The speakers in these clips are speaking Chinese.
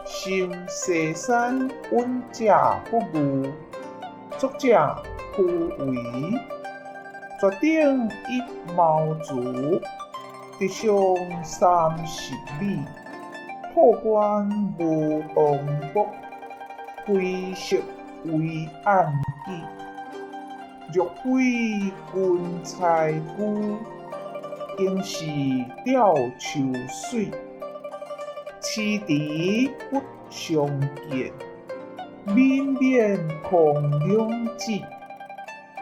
新西山温者不误，作者胡为，决定一毛足，直上30里，破关无动国，归食为暗记。若非君才孤，应是吊秋水。此敌不相见，面面空两指。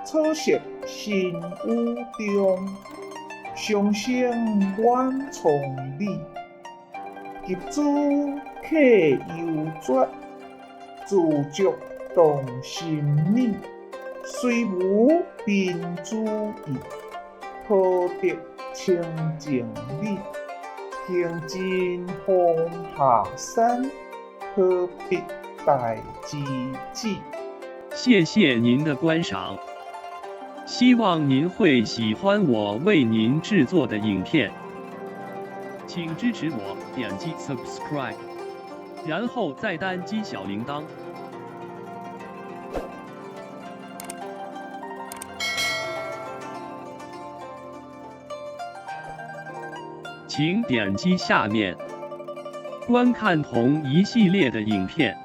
草色新屋中，上声晚从里。及诸客犹绝，自足动心理。虽无宾主意，何得清净理？行尽红霞山，何必待知己？谢谢您的观赏，希望您会喜欢我为您制作的影片，请支持我，点击 subscribe， 然后再单击小铃铛。请点击下面观看同一系列的影片。